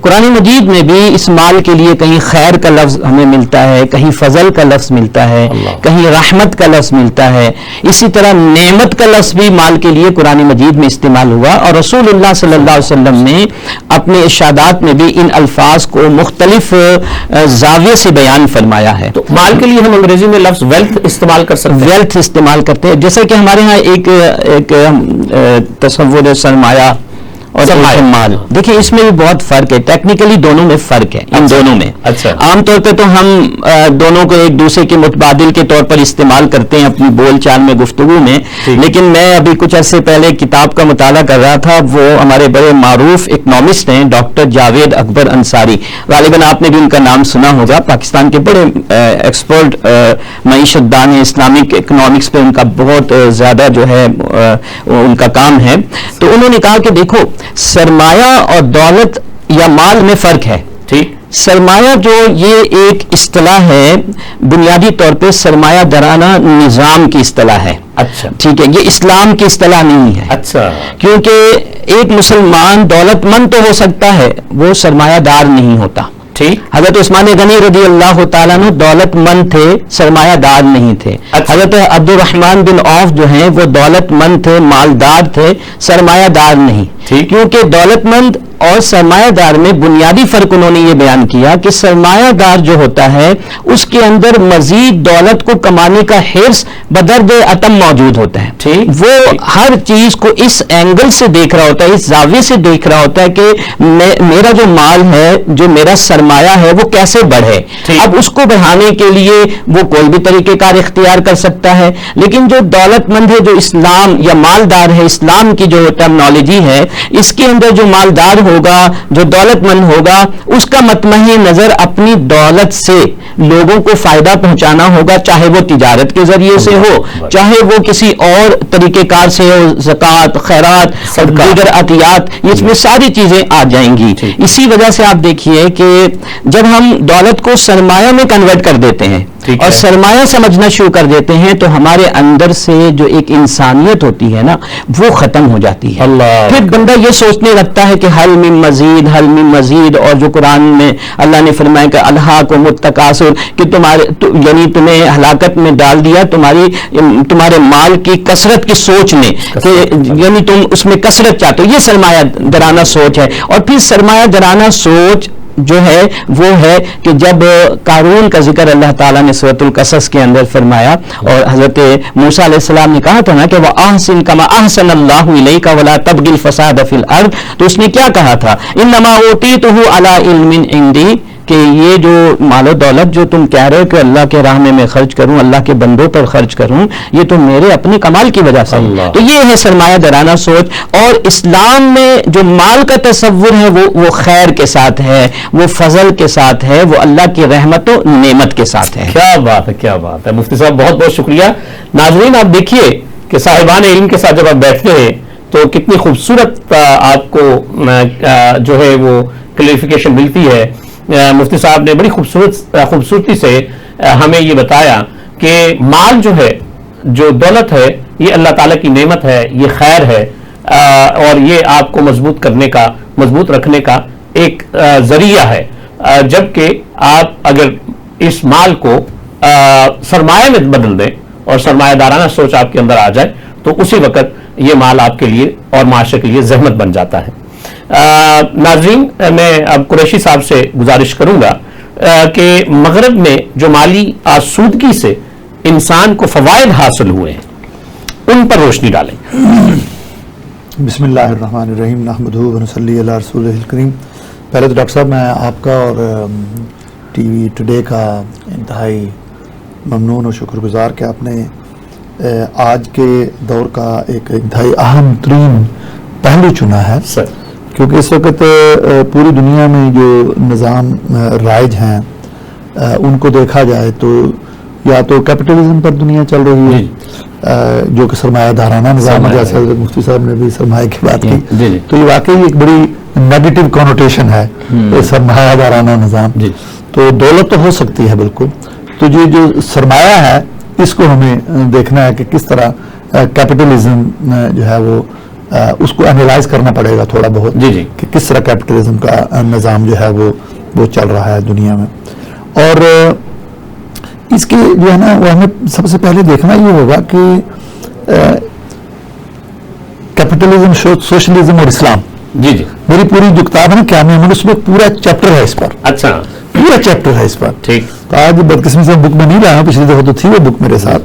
قرآن مجید میں بھی اس مال کے لیے کہیں خیر کا لفظ ہمیں ملتا ہے، کہیں فضل کا لفظ ملتا ہے، کہیں رحمت کا لفظ ملتا ہے، اسی طرح نعمت کا لفظ بھی مال کے لیے قرآن مجید میں استعمال ہوا، اور رسول اللہ صلی اللہ علیہ وسلم نے اپنے ارشادات میں بھی ان الفاظ کو مختلف زاویے سے بیان فرمایا ہے۔ تو مال کے لیے ہم انگریزی میں لفظ ویلتھ استعمال کر سکتے ہیں؟ ویلتھ استعمال کرتے ہیں، جیسا کہ ہمارے ہاں ایک تصور سرمایہ اور مال، دیکھیں اس میں بھی بہت فرق ہے، ٹیکنیکلی دونوں میں فرق ہے، ان دونوں میں۔ عام طور پہ تو ہم دونوں کو ایک دوسرے کے متبادل کے طور پر استعمال کرتے ہیں اپنی بول چال میں، گفتگو میں، لیکن میں ابھی کچھ عرصے پہلے کتاب کا مطالعہ کر رہا تھا، وہ ہمارے بڑے معروف اکنامسٹ ہیں ڈاکٹر جاوید اکبر انصاری، غالباً آپ نے بھی ان کا نام سنا ہوگا، پاکستان کے بڑے ایکسپرٹ معیشت دان ہیں، اسلامک اکنامکس پہ ان کا بہت زیادہ جو ہے ان کا کام ہے۔ تو انہوں نے کہا کہ دیکھو سرمایہ اور دولت یا مال میں فرق ہے۔ ٹھیک، سرمایہ جو یہ ایک اصطلاح ہے، بنیادی طور پہ سرمایہ دارانہ نظام کی اصطلاح ہے۔ اچھا ٹھیک ہے، یہ اسلام کی اصطلاح نہیں ہے۔ اچھا، کیونکہ ایک مسلمان دولت مند تو ہو سکتا ہے، وہ سرمایہ دار نہیں ہوتا۔ ٹھیک، حضرت عثمان غنی رضی اللہ تعالیٰ عنہ دولت مند تھے، سرمایہ دار نہیں تھے۔ حضرت عبد الرحمن بن عوف جو ہیں وہ دولت مند تھے، مالدار تھے، سرمایہ دار نہیں۔ کیونکہ دولت مند اور سرمایہ دار میں بنیادی فرق انہوں نے یہ بیان کیا کہ سرمایہ دار جو ہوتا ہے اس کے اندر مزید دولت کو کمانے کا حرص بدرد عتم موجود ہوتا ہے، وہ ہر چیز کو اس اینگل سے دیکھ رہا ہوتا ہے، اس زاویے سے دیکھ رہا ہوتا ہے کہ میرا جو مال ہے، جو میرا سرمایہ ہے، وہ کیسے بڑھے۔ اب اس کو بڑھانے کے لیے وہ کوئی بھی طریقہ کار اختیار کر سکتا ہے، لیکن جو دولت مند ہے، جو اسلام یا مالدار ہے، اسلام کی جو ٹرمنالوجی ہے، اس کے اندر جو مالدار ہوگا، جو دولت مند ہوگا، اس کا مطمئن نظر اپنی دولت سے لوگوں کو فائدہ پہنچانا ہوگا، چاہے وہ تجارت کے ذریعے سے ہو، چاہے وہ کسی اور طریقہ کار سے ہو، زکوٰۃ، خیرات اور دیگر عطیات، اس میں ساری چیزیں آ جائیں گی۔ اسی وجہ سے آپ دیکھیے کہ جب ہم دولت کو سرمایہ میں کنورٹ کر دیتے ہیں اور سرمایہ سمجھنا شروع کر دیتے ہیں تو ہمارے اندر سے جو ایک انسانیت ہوتی ہے نا، وہ ختم ہو جاتی ہے۔ پھر بندہ یہ سوچنے لگتا ہے کہ حل من مزید، حل من مزید، اور جو قرآن میں اللہ نے فرمایا کہ الہاکم التکاثر، کہ یعنی تمہیں ہلاکت میں ڈال دیا تمہارے مال کی کثرت کی سوچ نے، کہ یعنی تم اس میں کثرت چاہتے ہو، یہ سرمایہ درانہ سوچ ہے۔ اور پھر سرمایہ درانہ سوچ جو ہے وہ ہے کہ جب قارون کا ذکر اللہ تعالیٰ نے سورۃ القصص کے اندر فرمایا، اور حضرت موسیٰ علیہ السلام نے کہا تھا نا کہ وَأَحْسِن كَمَا أَحْسَنَ اللَّهُ إِلَيْكَ وَلَا تَبْغِ الْفَسَادَ فِي الْأَرْضِ، تو اس نے کیا کہا تھا؟ إِنَّمَا أُوتِيتُهُ عَلَىٰ عِلْمٍ عِندِي، کہ یہ جو مال و دولت جو تم کہہ رہے ہو کہ اللہ کے راہ میں خرچ کروں، اللہ کے بندوں پر خرچ کروں، یہ تو میرے اپنے کمال کی وجہ سے۔ تو یہ ہے سرمایہ دارانہ سوچ، اور اسلام میں جو مال کا تصور ہے وہ خیر کے ساتھ ہے، وہ فضل کے ساتھ ہے، وہ اللہ کی رحمت و نعمت کے ساتھ ہے۔ کیا بات ہے، کیا بات ہے مفتی صاحب، بہت بہت شکریہ۔ ناظرین آپ دیکھیے کہ صاحبان علم کے ساتھ جب آپ بیٹھتے ہیں تو کتنی خوبصورت آپ کو جو ہے وہ کلیریفیکیشن ملتی ہے۔ مفتی صاحب نے بڑی خوبصورتی سے ہمیں یہ بتایا کہ مال جو ہے، جو دولت ہے، یہ اللہ تعالیٰ کی نعمت ہے، یہ خیر ہے، اور یہ آپ کو مضبوط رکھنے کا ایک ذریعہ ہے، جبکہ آپ اگر اس مال کو سرمایہ میں بدل دیں اور سرمایہ دارانہ سوچ آپ کے اندر آ جائے تو اسی وقت یہ مال آپ کے لیے اور معاشرے کے لیے زحمت بن جاتا ہے۔ ناظرین میں اب قریشی صاحب سے گزارش کروں گا کہ مغرب میں جو مالی آسودگی سے انسان کو فوائد حاصل ہوئے ہیں ان پر روشنی ڈالیں۔ بسم اللہ الرحمن الرحیم، نحمدہ ونصلی علی رسولہ الکریم۔ پہلے تو ڈاکٹر صاحب میں آپ کا اور ٹی وی ٹوڈے کا انتہائی ممنون اور شکر گزار کہ آپ نے آج کے دور کا ایک انتہائی اہم ترین پہلو چنا ہے، کیونکہ اس وقت پوری دنیا میں جو نظام رائج ہیں ان کو دیکھا جائے تو یا تو کیپٹلزم پر دنیا چل رہی ہے، جو کہ سرمایہ دارانہ نظام ہے، جیسے حضرت مفتی صاحب نے بھی سرمایہ کی بات کی، تو یہ واقعی ایک بڑی نیگیٹو کنوٹیشن ہے سرمایہ دارانہ نظام۔ تو دولت تو ہو سکتی ہے بالکل، تو یہ جو سرمایہ ہے اس کو ہمیں دیکھنا ہے کہ کس طرح کیپٹلزم جو ہے وہ اس کو اینالائز کرنا پڑے گا تھوڑا بہت جی جی کہ کس طرح کیپٹلزم کا نظام جو ہے وہ چل رہا ہے دنیا میں. اور اس کے جو ہے نا وہ ہمیں سب سے پہلے دیکھنا یہ ہوگا کہ کیپٹلزم، سوشلزم اور اسلام، جی جی میری پوری جو کتاب ہے نا قیام عمل، اس میں پورا چیپٹر ہے اس پر، اچھا پورا چیپٹر ہے اس پر. ٹھیک. تو آج بدقسمی سے بک میں نہیں لایا ہوں، پچھلی دفعہ تو تھی وہ بک میرے ساتھ.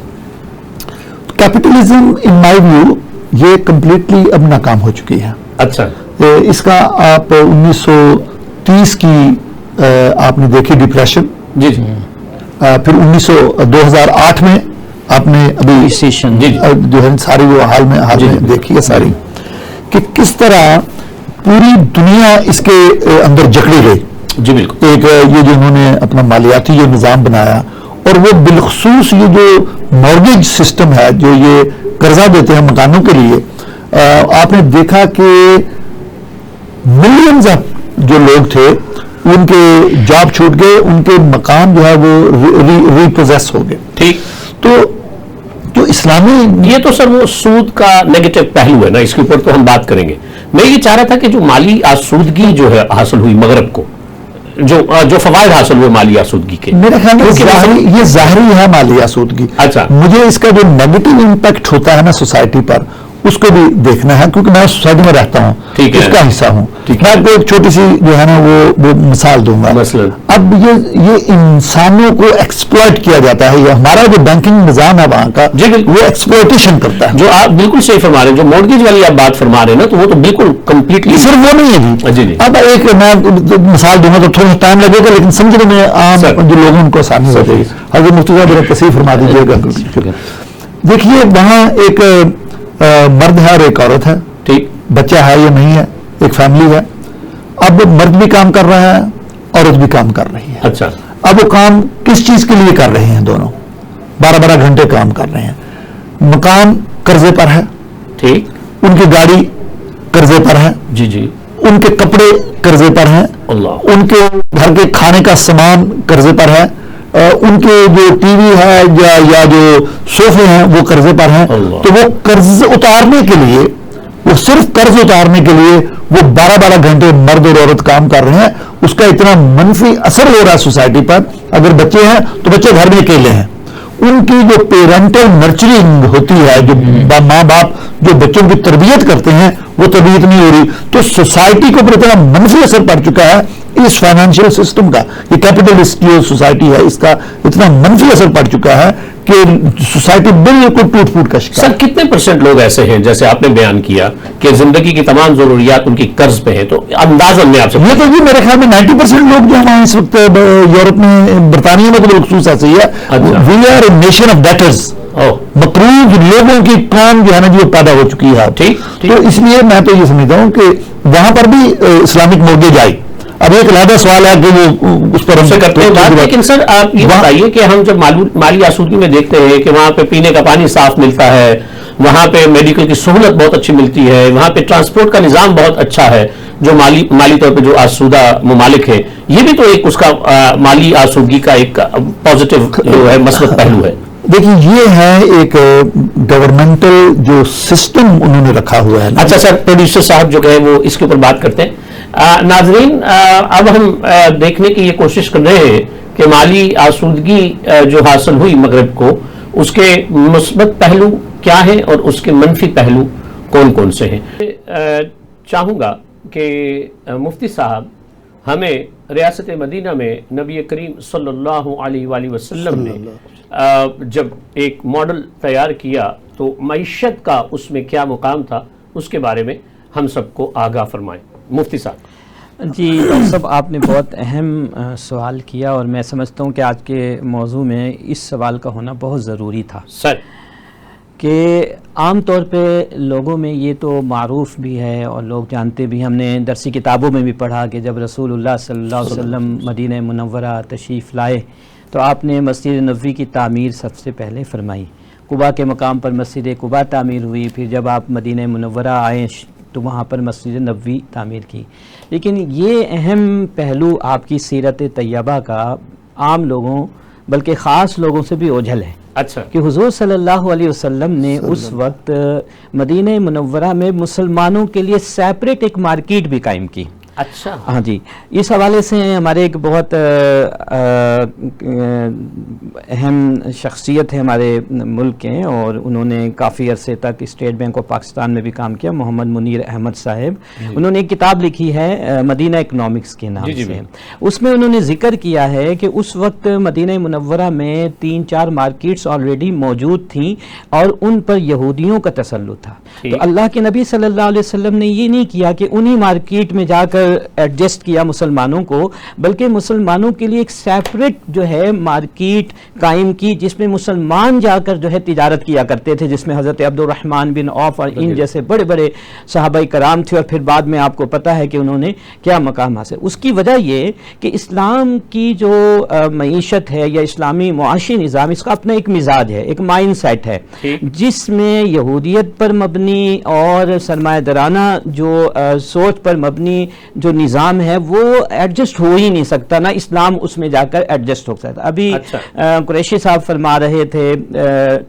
کیپٹلزم ان مائی ویو یہ کمپلیٹلی اب ناکام ہو چکی ہے. اچھا اس کا آپ 1930 کی آپ نے دیکھی ڈپریشن، جی جی پھر 2008 میں آپ نے ابھی ریسیشن جی جو ہے ساری وہ حال میں دیکھی ہے ساری، کہ کس طرح پوری دنیا اس کے اندر جکڑی گئی. جی بالکل. ایک یہ جو انہوں نے اپنا مالیاتی یہ نظام بنایا، اور وہ بالخصوص یہ جو مورگیج سسٹم ہے، جو یہ قرضہ دیتے ہیں مکانوں کے لیے، آپ نے دیکھا کہ ملینز جو لوگ تھے ان کے جاب چھوٹ گئے، ان کے مکان جو ہے وہ ریپوزیس ہو گئے. ٹھیک. تو جو اسلامی یہ تو سر وہ سود کا نیگیٹو پہلو ہے نا، اس کے اوپر تو ہم بات کریں گے. میں یہ چاہ رہا تھا کہ جو مالی آسودگی جو ہے حاصل ہوئی مغرب کو، جو فوائد حاصل ہوئے مالی آسودگی کے، میرے خیال میں یہ ظاہری ہے مالی آسودگی. اچھا. مجھے اس کا جو نیگیٹو امپیکٹ ہوتا ہے نا سوسائٹی پر، اس کو بھی دیکھنا ہے، کیونکہ میں سوسائٹی میں رہتا ہوں، اس کا حصہ ہوں. میں آپ کو ایک چھوٹی سی جو ہے نا وہ مثال دوں گا. مثلاً اب یہ انسانوں کو ایکسپلائٹ کیا جاتا ہے، یہ ہمارا جو بینکنگ نظام ہے وہاں کا، وہ ایکسپلائٹیشن کرتا ہے. جو آپ بالکل صحیح فرما رہے ہیں، جو مورگیج والی آپ بات فرما رہے ہیں نا، تو وہ تو بالکل کمپلیٹلی صرف وہ نہیں ہے جی. جی. اب ایک میں مثال دوں گا تو تھوڑا ٹائم لگے گا، لیکن سمجھنے میں عام جو لوگوں ان کو آسانی ہو جائے گی. حضرت مفتی صاحب ذرا تصحیح فرما دیجیے گا. دیکھیے وہاں ایک مرد ہے اور ایک عورت ہے. ٹھیک. بچہ ہے یا نہیں ہے، ایک فیملی ہے. اب مرد بھی کام کر رہا ہے، عورت بھی کام کر رہی ہے. اچھا. اب وہ کام کس چیز کے لیے کر رہے ہیں؟ دونوں 12 گھنٹے کام کر رہے ہیں. مکان قرضے پر ہے، ٹھیک. ان کی گاڑی قرضے پر ہے، جی جی. ان کے کپڑے قرضے پر ہیں، اللہ. ان کے گھر کے کھانے کا سامان قرضے پر ہے، ان کے جو ٹی وی ہے یا جو صوفے ہیں وہ قرضے پر ہیں. تو وہ قرض اتارنے کے لیے، وہ صرف قرض اتارنے کے لیے وہ 12 گھنٹے مرد اور عورت کام کر رہے ہیں. اس کا اتنا منفی اثر ہو رہا ہے سوسائٹی پر. اگر بچے ہیں تو بچے گھر میں اکیلے ہیں. ان کی جو پیرنٹل نرچرنگ ہوتی ہے، جو ماں باپ جو بچوں کی تربیت کرتے ہیں، وہ تربیت نہیں ہو رہی. تو سوسائٹی کو اتنا منفی اثر پڑ چکا ہے اس فائنینشیل سسٹم کا. یہ کیپٹلسٹ جو سوسائٹی ہے، اس کا اتنا منفی اثر پڑ چکا ہے کہ سوسائٹی بالکل ٹوٹ پھوٹ کا شکار. سر کتنے % لوگ ایسے ہیں جیسے آپ نے بیان کیا کہ زندگی کی تمام ضروریات ان کی قرض پہ ہیں؟ تو اندازاً میں آپ سے یہ تو جی میرے خیال میں 90% لوگ جو ہمارے اس وقت یورپ میں، برطانیہ میں تو بالخصوص ایسے ہی ہے. We are a nation of debtors. مقروض لوگوں کی قوم جو ہے نا جو پیدا ہو چکی ہے. تو اس لیے میں تو یہ سمجھتا ہوں کہ وہاں پر بھی اسلامک مورگیج آئی. اب ایک علیحدہ سوال ہے کہ وہ اس پر ہم سے کرتے ہیں. لیکن سر آپ یہ بتائیے کہ ہم جب مالی آسودگی میں دیکھتے ہیں کہ وہاں پہ پینے کا پانی صاف ملتا ہے، وہاں پہ میڈیکل کی سہولت بہت اچھی ملتی ہے، وہاں پہ ٹرانسپورٹ کا نظام بہت اچھا ہے، جو مالی طور پہ جو آسودہ ممالک ہے، یہ بھی تو ایک اس کا مالی آسودگی کا ایک پازیٹیو جو ہے مثبت پہلو ہے. دیکھیے یہ ہے ایک گورنمنٹل جو سسٹم انہوں نے رکھا ہوا ہے. اچھا سر، پروڈیوسر صاحب جو ہے وہ اس کے اوپر بات کرتے ہیں. ناظرین، اب ہم دیکھنے کی یہ کوشش کر رہے ہیں کہ مالی آسودگی جو حاصل ہوئی مغرب کو، اس کے مثبت پہلو کیا ہیں اور اس کے منفی پہلو کون کون سے ہیں. چاہوں گا کہ مفتی صاحب ہمیں ریاست مدینہ میں نبی کریم صلی اللہ علیہ وآلہ وسلم نے جب ایک ماڈل تیار کیا تو معیشت کا اس میں کیا مقام تھا، اس کے بارے میں ہم سب کو آگاہ فرمائیں. مفتی صاحب. جی ڈاکٹر صاحب، آپ نے بہت اہم سوال کیا، اور میں سمجھتا ہوں کہ آج کے موضوع میں اس سوال کا ہونا بہت ضروری تھا. سر کہ عام طور پہ لوگوں میں یہ تو معروف بھی ہے اور لوگ جانتے بھی، ہم نے درسی کتابوں میں بھی پڑھا کہ جب رسول اللہ صلی اللہ علیہ وسلم مدینہ منورہ تشریف لائے تو آپ نے مسجد نبوی کی تعمیر سب سے پہلے فرمائی. قباء کے مقام پر مسجد قباء تعمیر ہوئی، پھر جب آپ مدینہ منورہ آئے تو وہاں پر مسجد نبوی تعمیر کی. لیکن یہ اہم پہلو آپ کی سیرت طیبہ کا عام لوگوں بلکہ خاص لوگوں سے بھی اوجھل ہے. اچھا کہ حضور صلی اللہ علیہ وسلم نے اس وقت مدینہ منورہ میں مسلمانوں کے لیے سیپریٹ ایک مارکیٹ بھی قائم کی. اچھا ہاں جی, اس حوالے سے ہمارے ایک بہت اہم شخصیت ہے ہمارے ملک کے, اور انہوں نے کافی عرصے تک اسٹیٹ بینک آف پاکستان میں بھی کام کیا, محمد منیر احمد صاحب. انہوں نے ایک کتاب لکھی ہے مدینہ اکنامکس کے نام سے. اس میں انہوں نے ذکر کیا ہے کہ اس وقت مدینہ منورہ میں 3-4 مارکیٹس آلریڈی موجود تھیں اور ان پر یہودیوں کا تسلط تھا. تو اللہ کے نبی صلی اللہ علیہ وسلم نے یہ نہیں کیا کہ انہی مارکیٹ میں جا کر ایڈجسٹ کیا مسلمانوں کو, بلکہ مسلمانوں کے لیے ایک سیپریٹ جو ہے مارکیٹ قائم کی جس میں مسلمان جا کر جو ہے تجارت کیا کرتے تھے, جس میں حضرت عبد الرحمن بن عوف اور ان جیسے بڑے بڑے صحابہ کرام تھے, اور پھر بعد میں آپ کو پتہ ہے کہ انہوں نے کیا مقام حاصل. اس کی وجہ یہ کہ اسلام کی جو معیشت ہے یا اسلامی معاشی نظام, اس کا اپنا ایک مزاج ہے, ایک مائنڈ سیٹ ہے, جس میں یہودیت پر مبنی اور سرمایہ دارانہ جو سوچ پر مبنی جو نظام ہے وہ ایڈجسٹ ہو ہی نہیں سکتا, نہ اسلام اس میں جا کر ایڈجسٹ ہو سکتا. ابھی قریشی صاحب فرما رہے تھے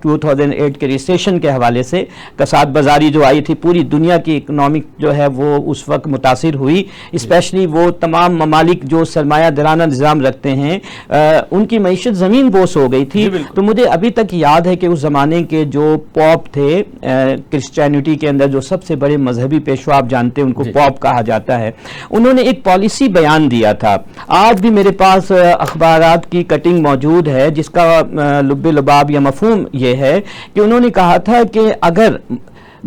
2008 کے ریسیشن کے حوالے سے, کساد بازاری جو آئی تھی, پوری دنیا کی اکنامک جو ہے وہ اس وقت متاثر ہوئی, اسپیشلی وہ تمام ممالک جو سرمایہ دارانہ نظام رکھتے ہیں ان کی معیشت زمین بوس ہو گئی تھی. تو مجھے ابھی تک یاد ہے کہ اس زمانے کے جو پاپ تھے کرسچینٹی کے اندر, جو سب سے بڑے مذہبی پیشوا آپ جانتے ہیں ان کو پاپ کہا جاتا ہے, انہوں نے ایک پالیسی بیان دیا تھا. آج بھی میرے پاس اخبارات کی کٹنگ موجود ہے جس کا لب لباب یا مفہوم یہ ہے کہ انہوں نے کہا تھا کہ اگر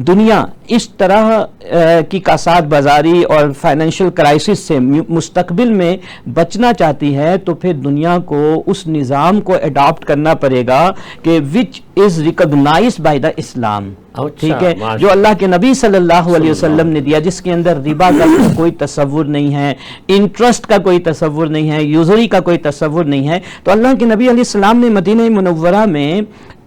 دنیا اس طرح کی کساد بازاری اور فائنینشیل کرائسس سے مستقبل میں بچنا چاہتی ہے تو پھر دنیا کو اس نظام کو اڈاپٹ کرنا پڑے گا کہ وچ از ریکگنائزڈ بائی دا اسلام. ٹھیک ہے, جو اللہ کے نبی صلی اللہ علیہ وسلم نے دیا, جس کے اندر ربا کا کوئی تصور نہیں ہے, انٹرسٹ کا کوئی تصور نہیں ہے, یوزری کا کوئی تصور نہیں ہے. تو اللہ کے نبی علیہ السلام نے مدینہ منورہ میں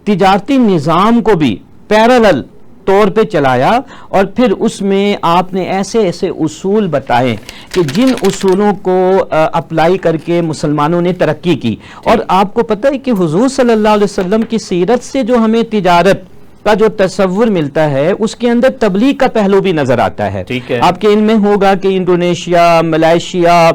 تجارتی نظام کو بھی پیرالل طور پہ چلایا, اور پھر اس میں آپ نے ایسے ایسے اصول بتائے کہ جن اصولوں کو اپلائی کر کے مسلمانوں نے ترقی کی. اور آپ کو پتہ ہے کہ حضور صلی اللہ علیہ وسلم کی سیرت سے جو ہمیں تجارت کا جو تصور ملتا ہے اس کے اندر تبلیغ کا پہلو بھی نظر آتا ہے. آپ کے علم میں ہوگا کہ انڈونیشیا, ملائیشیا,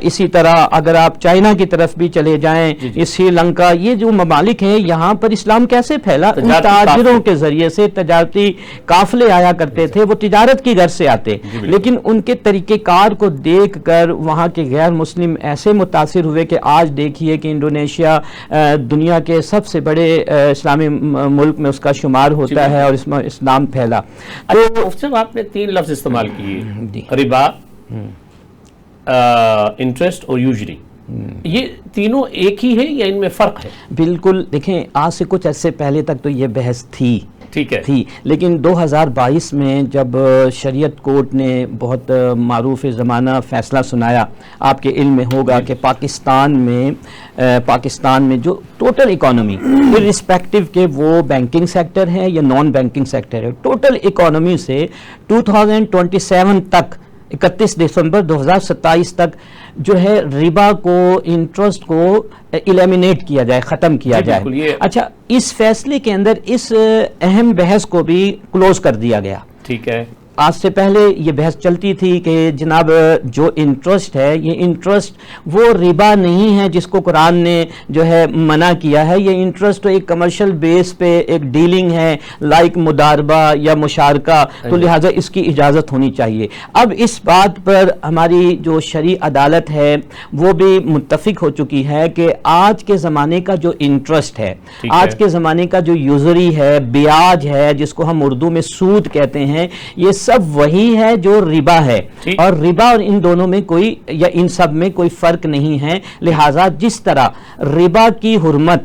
اسی طرح اگر آپ چائنا کی طرف بھی چلے جائیں, سری لنکا, یہ جو ممالک ہیں یہاں پر اسلام کیسے پھیلا, ان تاجروں کے ذریعے سے تجارتی قافلے آیا کرتے تھے, وہ تجارت کی غرض سے آتے, لیکن ان کے طریقہ کار کو دیکھ کر وہاں کے غیر مسلم ایسے متاثر ہوئے کہ آج دیکھیے کہ انڈونیشیا دنیا کے سب سے بڑے اسلامی ملک میں اس کا شمار ہوتا ہے اور اس میں اسلام پھیلا. تو آپ نے 3 لفظ استعمال کیے, ربا, انٹرسٹ اور یوزری. یہ تینوں ایک ہی ہے یا ان میں فرق ہے؟ بالکل, دیکھیں آج سے کچھ عرصے پہلے تک تو یہ بحث تھی, ٹھیک ہے, تھی, لیکن 2022 میں جب شریعت کورٹ نے بہت معروف زمانہ فیصلہ سنایا, آپ کے علم میں ہوگا کہ پاکستان میں جو ٹوٹل اکانومی ارسپیکٹو کہ وہ بینکنگ سیکٹر ہے یا نان بینکنگ سیکٹر ہے, ٹوٹل اکانومی سے 2027 تک 31 دسمبر 2027 تک جو ہے ربا کو, انٹرسٹ کو ایلیمینیٹ کیا جائے, ختم کیا جائے. اچھا, اس فیصلے کے اندر اس اہم بحث کو بھی کلوز کر دیا گیا. ٹھیک ہے, آج سے پہلے یہ بحث چلتی تھی کہ جناب جو انٹرسٹ ہے, یہ انٹرسٹ وہ ربا نہیں ہے جس کو قرآن نے جو ہے منع کیا ہے, یہ انٹرسٹ ایک کمرشل بیس پہ ایک ڈیلنگ ہے, لائک مداربہ یا مشارکہ, تو لہٰذا اس کی اجازت ہونی چاہیے. اب اس بات پر ہماری جو شرعی عدالت ہے وہ بھی متفق ہو چکی ہے کہ آج کے زمانے کا جو انٹرسٹ ہے, آج کے زمانے کا جو یوزری ہے, بیاج ہے, جس کو ہم اردو میں سود کہتے ہیں, یہ سب وہی ہے جو ربا ہے, اور ربا اور ان دونوں میں کوئی یا ان سب میں کوئی فرق نہیں ہے. لہٰذا جس طرح ربا کی حرمت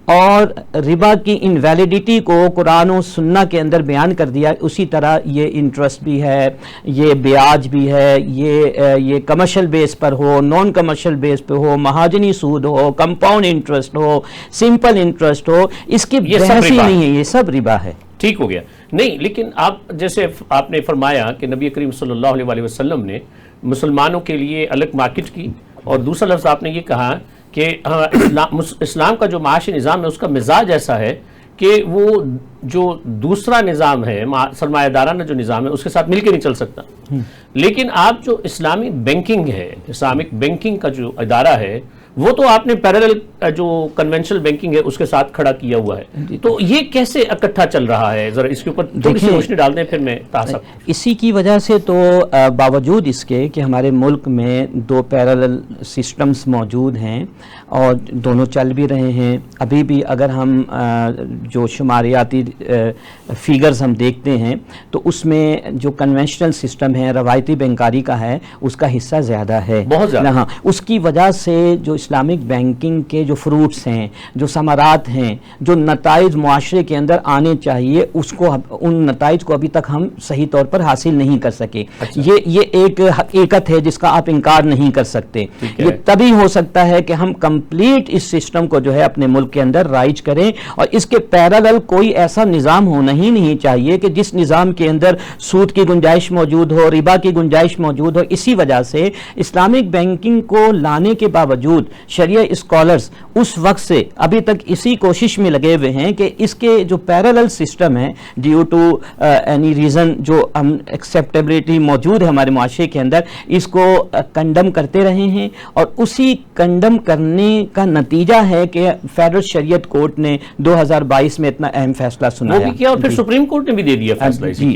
اور ربا کی انویلیڈیٹی کو قرآن و سنہ کے اندر بیان کر دیا, اسی طرح یہ انٹرسٹ بھی ہے, یہ بیاج بھی ہے, یہ کمرشل بیس پر ہو, نان کمرشل بیس پہ ہو, مہاجنی سود ہو, کمپاؤنڈ انٹرسٹ ہو, سمپل انٹرسٹ ہو, اس کی بحث ہی نہیں ہے, یہ سب ربا ہے. ٹھیک ہو گیا. نہیں, لیکن آپ جیسے آپ نے فرمایا کہ نبی کریم صلی اللہ علیہ وسلم نے مسلمانوں کے لیے الگ مارکیٹ کی, اور دوسرا لفظ آپ نے یہ کہا کہ اسلام کا جو معاشی نظام ہے اس کا مزاج ایسا ہے کہ وہ جو دوسرا نظام ہے سرمایہ دارانہ جو نظام ہے اس کے ساتھ مل کے نہیں چل سکتا. لیکن آپ جو اسلامی بینکنگ ہے, اسلامک بینکنگ کا جو ادارہ ہے, وہ تو آپ نے پیرالل جو کنونشنل بینکنگ ہے اس کے ساتھ کھڑا کیا ہوا ہے. تو یہ کیسے اکٹھا چل رہا ہے, ذرا اس کے اوپر تھوڑی سی روشنی ڈال دیں, پھر میں اسی کی وجہ سے تو باوجود اس کے کہ ہمارے ملک میں 2 پیرالل سسٹمز موجود ہیں اور دونوں چل بھی رہے ہیں. ابھی بھی اگر ہم جو شماریاتی فیگرز ہم دیکھتے ہیں تو اس میں جو کنونشنل سسٹم ہے, روایتی بینکاری کا ہے, اس کا حصہ زیادہ ہے, بہت زیادہ. ہاں, اس کی وجہ سے جو اسلامک بینکنگ کے جو فروٹس ہیں, جو ثمرات ہیں, جو نتائج معاشرے کے اندر آنے چاہیے, ان نتائج کو ابھی تک ہم صحیح طور پر حاصل نہیں کر سکے. یہ ایک حقیقت ہے جس کا آپ انکار نہیں کر سکتے. یہ تبھی ہو سکتا ہے کہ ہم کمپلیٹ اس سسٹم کو جو ہے اپنے ملک کے اندر رائج کریں, اور اس کے پیرالل کوئی ایسا نظام ہونا ہی نہیں چاہیے کہ جس نظام کے اندر سود کی گنجائش موجود ہو, ربا کی گنجائش موجود ہو. اسی وجہ سے اسلامک بینکنگ کو لانے کے باوجود شریعہ اسکالرز اس وقت سے ابھی تک اسی کوشش میں لگے ہوئے ہیں کہ اس کے جو پیرالل سسٹم ہے, ڈیو ٹو اینی ریزن جو ایکسیپٹیبلٹی موجود ہے ہمارے معاشرے کے اندر, اس کو کنڈم کرتے رہے ہیں. اور اسی کنڈم کرنے کا نتیجہ ہے کہ فیڈرل شریعت کورٹ نے 2022 میں اتنا اہم فیصلہ سنایا. وہ بھی کیا, اور پھر سپریم کورٹ نے بھی دے دیا فیصلہ اسی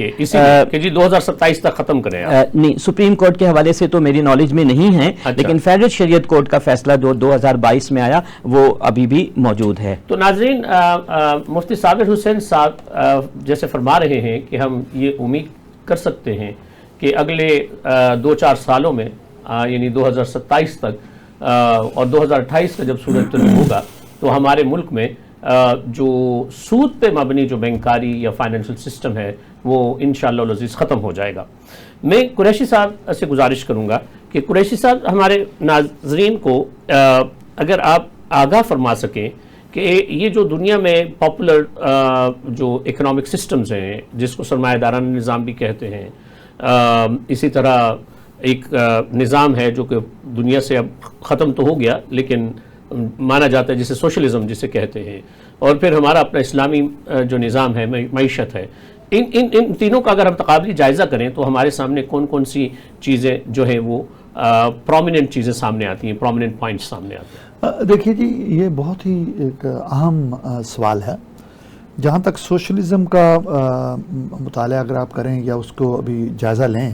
کہ جی 2027 تک ختم کریں. نہیں, سپریم کورٹ کے حوالے سے تو میری نالج میں نہیں ہے, لیکن فیڈرل شریعت کورٹ کا فیصلہ جو 2022 میں آیا وہ ابھی بھی موجود ہے. تو ناظرین, مفتی صابر حسین صاحب جیسے فرما رہے ہیں کہ ہم یہ امید کر سکتے ہیں کہ اگلے 2-4 سالوں میں, یعنی 2027 تک اور 2028 کا جب سورج طلوع ہوگا, تو ہمارے ملک میں جو سود پہ مبنی جو بینکاری یا فائنینشل سسٹم ہے وہ انشاءاللہ العزیز ختم ہو جائے گا. میں قریشی صاحب سے گزارش کروں گا کہ قریشی صاحب ہمارے ناظرین کو اگر آپ آگاہ فرما سکیں کہ یہ جو دنیا میں پاپولر جو اکنامک سسٹمز ہیں, جس کو سرمایہ دارانہ نظام بھی کہتے ہیں, اسی طرح ایک نظام ہے جو کہ دنیا سے اب ختم تو ہو گیا لیکن مانا جاتا ہے جسے سوشلزم جسے کہتے ہیں, اور پھر ہمارا اپنا اسلامی جو نظام ہے, معیشت ہے, ان تینوں کا اگر ہم تقابلی جائزہ کریں تو ہمارے سامنے کون کون سی چیزیں جو ہیں وہ پرومیننٹ چیزیں سامنے آتی ہیں, پرومیننٹ پوائنٹس سامنے آتے ہیں؟ دیکھیے جی, یہ بہت ہی ایک اہم سوال ہے. جہاں تک سوشلزم کا مطالعہ اگر آپ کریں یا اس کو ابھی جائزہ لیں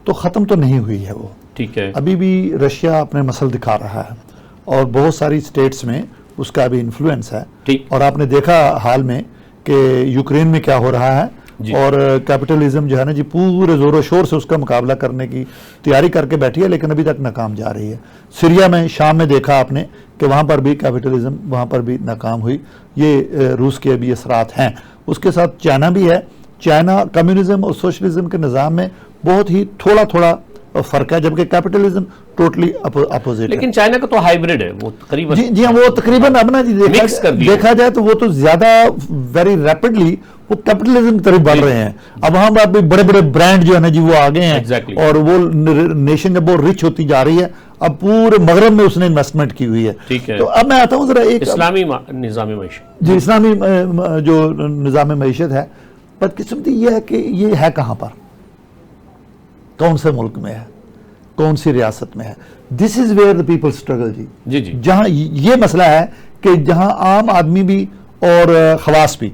تو ختم تو نہیں ہوئی ہے وہ. ٹھیک ہے, ابھی بھی رشیا اپنے مسل دکھا رہا ہے اور بہت ساری سٹیٹس میں اس کا ابھی انفلوئنس ہے. اور آپ نے دیکھا حال میں کہ یوکرین میں کیا ہو رہا ہے, اور کیپٹلزم جو ہے نا جی پورے زور و شور سے اس کا مقابلہ کرنے کی تیاری کر کے بیٹھی ہے, لیکن ابھی تک ناکام جا رہی ہے. سیریا میں, شام میں دیکھا آپ نے کہ وہاں پر بھی کیپٹلزم وہاں پر بھی ناکام ہوئی. یہ روس کے بھی اثرات ہیں. اس کے ساتھ چائنا بھی ہے. چائنا کمیونزم اور سوشلزم کے نظام میں بہت ہی تھوڑا فرق ہے, جبکہ کیپٹلزم ٹوٹلی اپوزٹ ہے. لیکن چائنا کا تو ہائیبرڈ ہے, وہ تقریباً جی ہاں, وہ تقریباً اب نا جی دیکھا جائے تو وہ تو زیادہ ویری ریپڈلی وہ کیپٹلزم کی طرف بڑھ رہے ہیں. اب وہاں پر بڑے بڑے برانڈ جو ہے نا جی وہ آگے ہیں, اور وہ نیشن جب وہ رچ ہوتی جا رہی ہے, اب پورے مغرب میں اس نے انویسٹمنٹ کی ہوئی ہے. تو اب میں آتا ہوں ذرا ایک اسلامی نظام معیشت, جی اسلامی جو نظام معیشت ہے, بدقسمتی یہ ہے کہ یہ ہے کہاں پر, کون سے ملک میں ہے, کون سی ریاست میں ہے. This is where the people struggle. جی جہاں یہ مسئلہ ہے کہ جہاں عام آدمی بھی اور خواص بھی,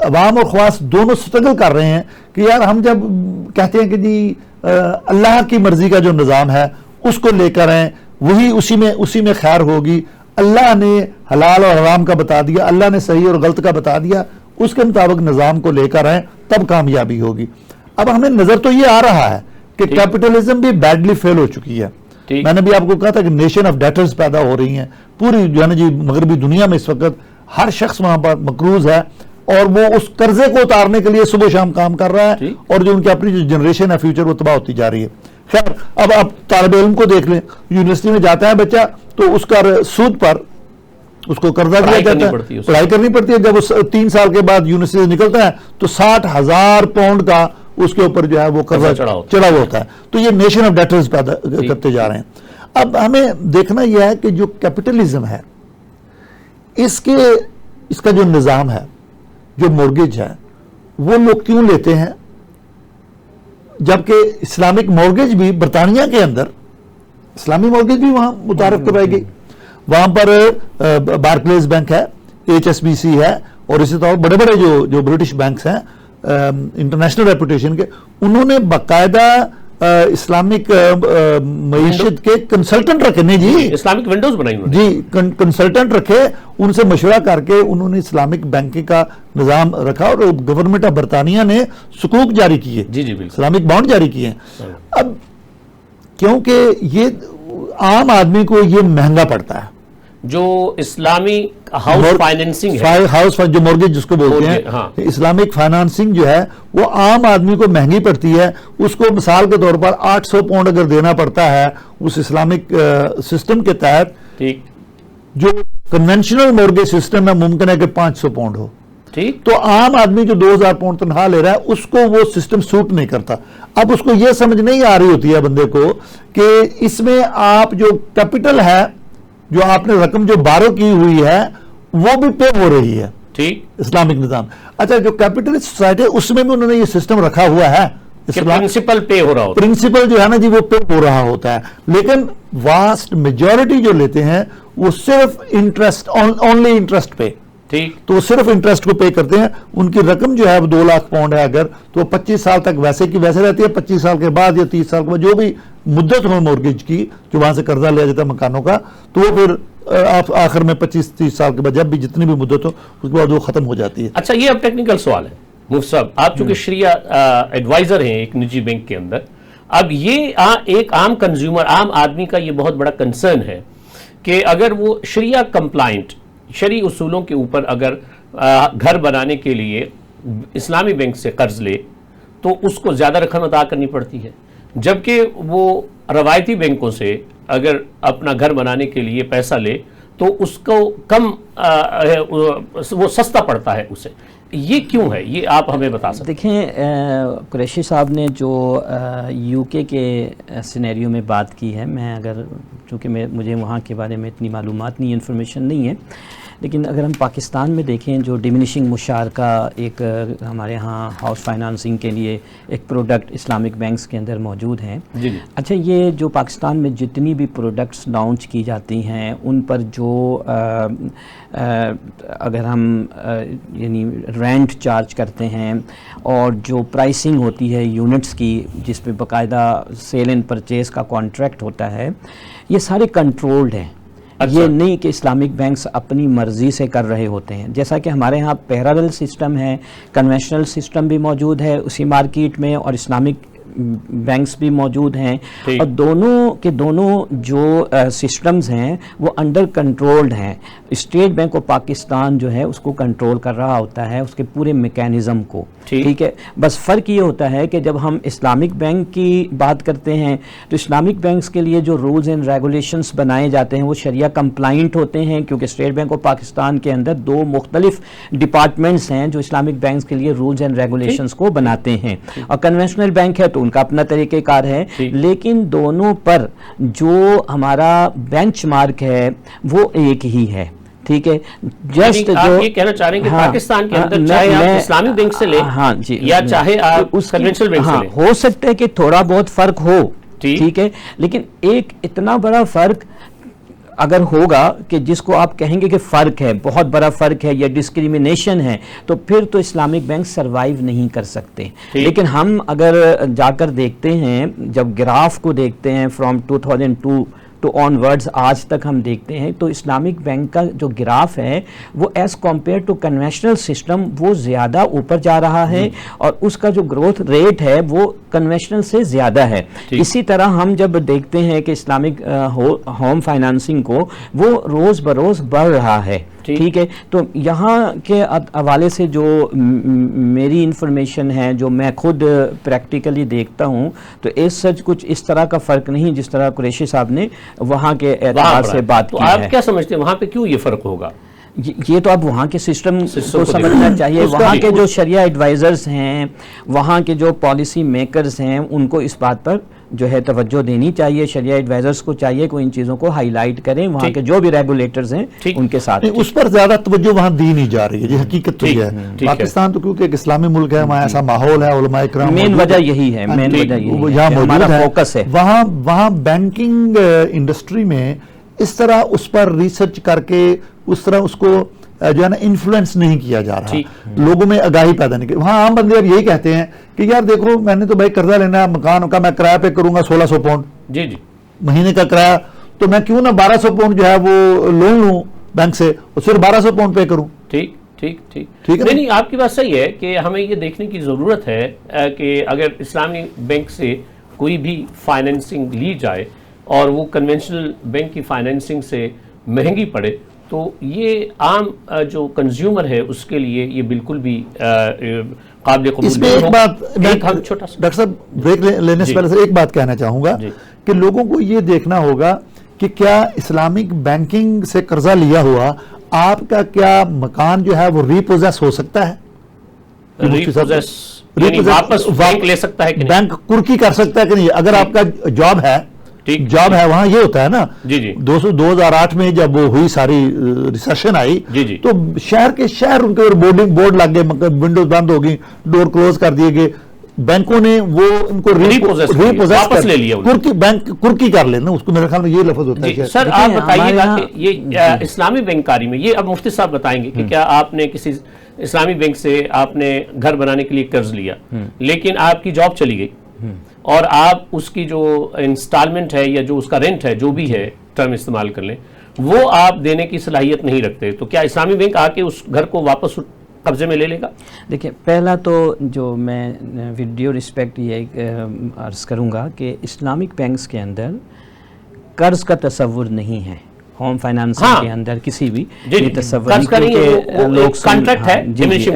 عوام اور خواص دونوں اسٹرگل کر رہے ہیں کہ یار ہم جب کہتے ہیں کہ جی اللہ کی مرضی کا جو نظام ہے اس کو لے کر آئیں, وہی اسی میں خیر ہوگی. اللہ نے حلال اور حرام کا بتا دیا, اللہ نے صحیح اور غلط کا بتا دیا, اس کے مطابق نظام کو لے کر آئیں تب کامیابی ہوگی. اب ہمیں نظر تو یہ آ رہا ہے کہ کیپٹلزم بھی بیڈلی فیل ہو چکی ہے. میں نے بھی آپ کو کہا تھا کہ نیشن آف ڈیٹرز پیدا ہو رہی ہیں پوری جو ہے نا جی مغربی دنیا میں. اس وقت ہر شخص وہاں پر مقروض ہے اور وہ اس قرضے کو اتارنے کے لیے صبح شام کام کر رہا ہے, اور جو ان کی اپنی جو جنریشن ہے فیوچر وہ تباہ ہوتی جا رہی ہے. خیر, اب آپ طالب علم کو دیکھ لیں, یونیورسٹی میں جاتا ہے بچہ تو اس کا سود پر اس کو قرضہ دیا جاتا ہے, پڑھائی کرنی پڑتی ہے. جب اس 3 سال کے بعد یونیورسٹی سے نکلتا ہے تو 60,000 پاؤنڈ کا اس کے اوپر جو ہے وہ قرضہ چڑھا ہوا ہوتا ہے. تو یہ نیشن آف ڈیٹرز پیدا کرتے جا رہے ہیں. اب ہمیں دیکھنا یہ ہے کہ جو کیپٹلزم ہے اس کا جو نظام ہے، جو مورگیج ہے، وہ لوگ کیوں لیتے ہیں، جبکہ اسلامک مورگیج بھی برطانیہ کے اندر اسلامی مورگیج بھی وہاں متعارف کروائی گئی. وہاں پر بارکلیز بینک ہے، HSBC ہے، اور اسی طور بڑے بڑے جو برٹش بینکس ہیں انٹرنیشنل ریپوٹیشن کے، انہوں نے باقاعدہ اسلامک معیشت کے کنسلٹنٹ رکھے. نہیں جی، اسلامک ونڈوز بنائی انہوں نے. جی کنسلٹنٹ رکھے، ان سے مشورہ کر کے انہوں نے اسلامک بینکنگ کا نظام رکھا، اور گورنمنٹ آف برطانیہ نے سکوک جاری کیے، جی جی بالکل، اسلامک بانڈ جاری کیے ہیں. اب کیونکہ یہ عام آدمی کو یہ مہنگا پڑتا ہے، جو اسلامی ہاؤس فائنینسنگ ہے، ہاؤس جو مورگیج جس کو بولتے ہیں، ہاں، اسلامک فائنانسنگ جو ہے وہ عام آدمی کو مہنگی پڑتی ہے. اس کو مثال کے طور پر 800 پاؤنڈ اگر دینا پڑتا ہے اس اسلامک سسٹم کے تحت، ٹھیک، جو کنونشنل مورگیج سسٹم ہے ممکن ہے کہ 500 پاؤنڈ ہو. ٹھیک، تو عام آدمی جو 2000 پاؤنڈ تنخواہ لے رہا ہے اس کو وہ سسٹم سوٹ نہیں کرتا. اب اس کو یہ سمجھ نہیں آ رہی ہوتی ہے بندے کو کہ اس میں آپ جو کیپٹل ہے، جو آپ نے رقم جو بارو کی ہوئی ہے، وہ بھی پے ہو رہی ہے. ٹھیک، اسلامک نظام. اچھا، جو کیپٹلسٹ سوسائٹی ہے اس میں بھی انہوں نے یہ سسٹم رکھا ہوا ہے، پرنسپل پے ہو رہا ہوتا ہے، پرنسپل جو ہے نا جی وہ پے ہو رہا ہوتا ہے، لیکن واسٹ میجورٹی جو لیتے ہیں وہ صرف انٹرسٹ، اونلی انٹرسٹ پے. ٹھیک، تو وہ صرف انٹرسٹ کو پے کرتے ہیں. ان کی رقم جو ہے وہ 2 لاکھ پاؤنڈ ہے اگر، تو 25 سال تک ویسے کی ویسے رہتی ہے. 25 سال کے بعد یا 30 سال کے بعد جو بھی مدت ہو مورگیج کی، جو وہاں سے قرضہ لیا جاتا ہے مکانوں کا، تو وہ پھر آخر میں 25-30 سال کے بعد جب بھی جتنی بھی مدت ہو اس کے بعد وہ ختم ہو جاتی ہے. اچھا، یہ اب ٹیکنیکل سوال ہے مفتی صاحب، آپ چونکہ شریعہ ایڈوائزر ہیں ایک نجی بینک کے اندر، اب یہ ایک عام کنزیومر، عام آدمی کا یہ بہت بڑا کنسرن ہے کہ اگر وہ شریعہ کمپلائنٹ، شرعی اصولوں کے اوپر اگر گھر بنانے کے لیے اسلامی بینک سے قرض لے تو اس کو زیادہ رقم ادا کرنی پڑتی ہے، جبکہ وہ روایتی بینکوں سے اگر اپنا گھر بنانے کے لیے پیسہ لے تو اس کو کم وہ سستا پڑتا ہے اسے. یہ کیوں ہے؟ یہ آپ ہمیں بتا سکتے ہیں. دیکھیں، قریشی صاحب نے جو UK کے سینیریو میں بات کی ہے، میں اگر چونکہ مجھے وہاں کے بارے میں اتنی معلومات نہیں، انفارمیشن نہیں ہے، لیکن اگر ہم پاکستان میں دیکھیں جو ڈیمینشنگ مشارکہ ایک ہمارے ہاں ہاؤس فائنانسنگ کے لیے ایک پروڈکٹ اسلامک بینکس کے اندر موجود ہیں. جی جی. اچھا، یہ جو پاکستان میں جتنی بھی پروڈکٹس لانچ کی جاتی ہیں ان پر جو اگر ہم یعنی رینٹ چارج کرتے ہیں اور جو پرائسنگ ہوتی ہے یونٹس کی، جس پہ باقاعدہ سیل اینڈ پرچیز کا کانٹریکٹ ہوتا ہے، یہ سارے کنٹرولڈ ہیں. یہ نہیں کہ اسلامک بینکس اپنی مرضی سے کر رہے ہوتے ہیں. جیسا کہ ہمارے ہاں پیرالل سسٹم ہے، کنونشنل سسٹم بھی موجود ہے اسی مارکیٹ میں، اور اسلامک بینکس بھی موجود ہیں، اور دونوں کے دونوں جو سسٹمز ہیں وہ انڈر کنٹرولڈ ہیں. اسٹیٹ بینک آف پاکستان جو ہے اس کو کنٹرول کر رہا ہوتا ہے، اس کے پورے میکینزم کو. ٹھیک ہے، بس فرق یہ ہوتا ہے کہ جب ہم اسلامک بینک کی بات کرتے ہیں تو اسلامک بینکس کے لیے جو رولز اینڈ ریگولیشنز بنائے جاتے ہیں وہ شریعہ کمپلائنٹ ہوتے ہیں، کیونکہ اسٹیٹ بینک آف پاکستان کے اندر 2 مختلف ڈپارٹمنٹس ہیں جو اسلامک بینکس کے لیے رولز اینڈ ریگولیشنز کو بناتے ہیں. اور کنونشنل بینک ہے تو ان کا اپنا طریقہ کار ہے، لیکن دونوں پر جو ہمارا بینچ مارک ہے وہ ایک ہی ہے. ٹھیک ہے، جسٹ آپ یہ کہنا چاہ رہے ہیں کہ پاکستان کے اندر چاہے آپ اسلامک بینک سے لیں یا چاہے آپ کنونشنل بینک سے لیں، ہو سکتا ہے کہ تھوڑا بہت فرق ہو. ٹھیک ہے، لیکن ایک اتنا بڑا فرق اگر ہوگا کہ جس کو آپ کہیں گے کہ فرق ہے، بہت بڑا فرق ہے یا ڈسکریمنیشن ہے، تو پھر تو اسلامک بینک سروائیو نہیں کر سکتے. لیکن ہم اگر جا کر دیکھتے ہیں، جب گراف کو دیکھتے ہیں فرام 2002 تو آن ورڈز آج تک ہم دیکھتے ہیں، تو اسلامک بینک کا جو گراف ہے وہ as compare to conventional system وہ زیادہ اوپر جا رہا ہے، اور اس کا جو گروتھ ریٹ ہے وہ کنونشنل سے زیادہ ہے. اسی طرح ہم جب دیکھتے ہیں کہ اسلامک ہوم فائنانسنگ کو، وہ روز بروز بڑھ رہا ہے. ٹھیک ہے، تو یہاں کے حوالے سے جو میری انفارمیشن ہے، جو میں خود پریکٹیکلی دیکھتا ہوں، تو اس سچ کچھ اس طرح کا فرق نہیں جس طرح قریشی صاحب نے وہاں کے اعتبار سے بات کی ہے. آپ کیا سمجھتے ہیں وہاں پہ کیوں یہ فرق ہوگا؟ یہ تو اب وہاں کے سسٹم کو سمجھنا چاہیے. وہاں کے جو شریعہ ایڈوائزرز ہیں، وہاں کے جو پالیسی میکرز ہیں، ان کو اس بات پر جو ہے توجہ دینی چاہیے، شریعہ ایڈوائزرز کو چاہیے کہ ان چیزوں کو ہائی لائٹ کریں، وہاں کے جو بھی ریگولیٹرز ہیں ان کے ساتھ اس پر زیادہ توجہ وہاں دی نہیں جا رہی ہے، یہ حقیقت تو یہ ہے۔ پاکستان تو کیونکہ ایک اسلامی ملک ہے، وہاں ایسا ماحول ہے، علماء کرام مین وجہ یہی ہے، مین وجہ یہی ہے، ہمارا فوکس ہے وہاں بینکنگ انڈسٹری میں اس طرح اس پر ریسرچ کر کے اس طرح اس کو جو ہے نا انفلوئنس نہیں کیا جا رہا، لوگوں میں آگاہی پیدا نہیں کی۔ وہاں عام بندے اب یہی کہتے ہیں کہ یار دیکھو میں نے تو بھائی قرضہ لینا ہے مکان کا، میں کرایہ پہ کروں گا 1600 پاؤنڈ مہینے کا کرایہ، تو میں کیوں نہ 1200 پاؤنڈ جو ہے وہ لون لوں بینک سے اور صرف 1200 پاؤنڈ پے کروں۔ ٹھیک نہیں، آپ کی بات صحیح ہے کہ ہمیں یہ دیکھنے کی ضرورت ہے کہ اگر اسلامی بینک سے کوئی بھی فائنینسنگ لی جائے اور وہ کنونشنل بینک کی فائنینسنگ سے مہنگی پڑے تو یہ عام جو کنزیومر ہے اس کے لیے یہ بالکل بھی قابل قبول اس میں ایک بات ڈاکٹر صاحب بریک لینے سے پہلے سے ایک بات کہنا چاہوں گا کہ لوگوں کو یہ دیکھنا ہوگا کہ کیا اسلامک بینکنگ سے قرضہ لیا ہوا آپ کا کیا مکان جو ہے وہ ریپوزیس ہو سکتا ہے، واپس بینک لے سکتا ہے کہ بینک کرکی کر سکتا ہے کہ نہیں؟ اگر آپ کا جاب ہے وہاں یہ ہوتا ہے نا 2008 میں جب وہ ہوئی ساری ریسیشن آئی تو شہر ان کے بورڈ لگ گئے، ونڈوز بند ہو گئی، ڈور کلوز کر دیے گئے، بینکوں نے وہ ان کو واپس لے لیا، بینک کرکی کر لینا، اس کو میرے خیال میں یہ لفظ ہوتا ہے۔ سر آپ بتائیے گا کہ یہ اسلامی بینکاری میں یہ اب مفتی صاحب بتائیں گے کہ کیا آپ نے کسی اسلامی بینک سے آپ نے گھر بنانے کے لیے قرض لیا لیکن آپ کی جاب چلی گئی اور آپ اس کی جو انسٹالمنٹ ہے یا جو اس کا رینٹ ہے جو بھی ہے ٹرم استعمال کر لیں وہ آپ دینے کی صلاحیت نہیں رکھتے، تو کیا اسلامی بینک آ کے اس گھر کو واپس قبضے میں لے لے گا؟ دیکھیں پہلا تو جو میں ویڈیو رسپیکٹ یہ عرض کروں گا کہ اسلامک بینکس کے اندر قرض کا تصور نہیں ہے، ہوم فائنانس کے اندر کسی بھی یہ تصور کانٹریکٹ ہے ڈیمنشنگ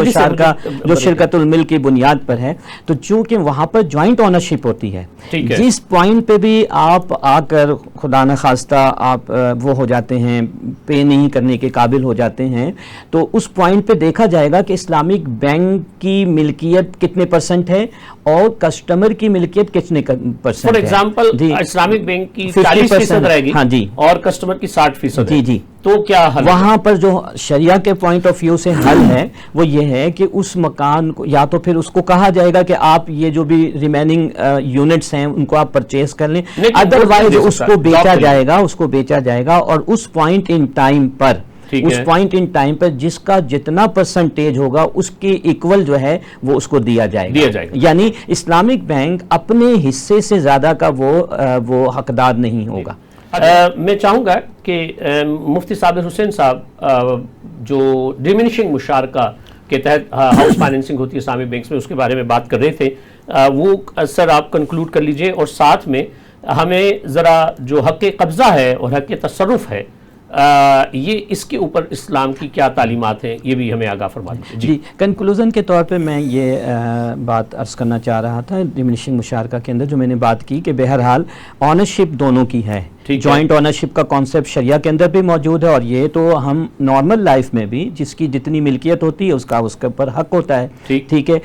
مشارکہ جو شرکت الملک کی بنیاد پر ہے، تو چونکہ وہاں پر جوائنٹ اونرشپ ہوتی ہے، جس پوائنٹ پہ بھی آپ آ کر خدا نخواستہ آپ وہ ہو جاتے ہیں، پے نہیں کرنے کے قابل ہو جاتے ہیں، تو اس پوائنٹ پہ دیکھا جائے گا کہ اسلامک بینک کی ملکیت کتنے پرسنٹ ہے اور کسٹمر کی ملکیت کتنے پرسنٹ ہے۔ فار ایگزامپل اسلامک بینک کی 40% رہے گی اور کسٹمر کی 60%، جی تو کیا حل؟ وہاں پر جو شریعہ کے پوائنٹ آف ویو سے حل ہے وہ یہ ہے کہ اس مکان کو یا تو پھر اس کو کہا جائے گا کہ آپ یہ جو بھی ریمیننگ یونٹس ہیں ان کو آپ پرچیز کر لیں، ادروائز اس کو بیچا جائے گا اور اس پوائنٹ ان ٹائم پر جس کا جتنا پرسنٹیج ہوگا اس کے ایکول جو ہے وہ اس کو دیا جائے گا، یعنی اسلامک بینک اپنے حصے سے زیادہ کا وہ حقدار نہیں ہوگا۔ میں چاہوں گا کہ مفتی صابر حسین صاحب جو ڈیمنشنگ مشارکہ کے تحت ہاؤس فائنینسنگ ہوتی ہے اسلامی بینکس میں، اس کے بارے میں بات کر رہے تھے، وہ سر آپ کنکلوڈ کر لیجئے اور ساتھ میں ہمیں ذرا جو حق قبضہ ہے اور حق تصرف ہے یہ اس کے اوپر اسلام کی کیا تعلیمات ہیں یہ بھی ہمیں آگاہ فرما دیجیے۔ جی کنکلوژن کے طور پہ میں یہ بات عرض کرنا چاہ رہا تھا ڈیمنشنگ مشارکہ کے اندر جو میں نے بات کی کہ بہرحال آنرشپ دونوں کی ہے، جوائنٹ آنرشپ کا کانسیپٹ شریعہ کے اندر بھی موجود ہے اور یہ تو ہم نارمل لائف میں بھی جس کی جتنی ملکیت ہوتی ہے اس کے اوپر حق ہوتا ہے، ٹھیک ہے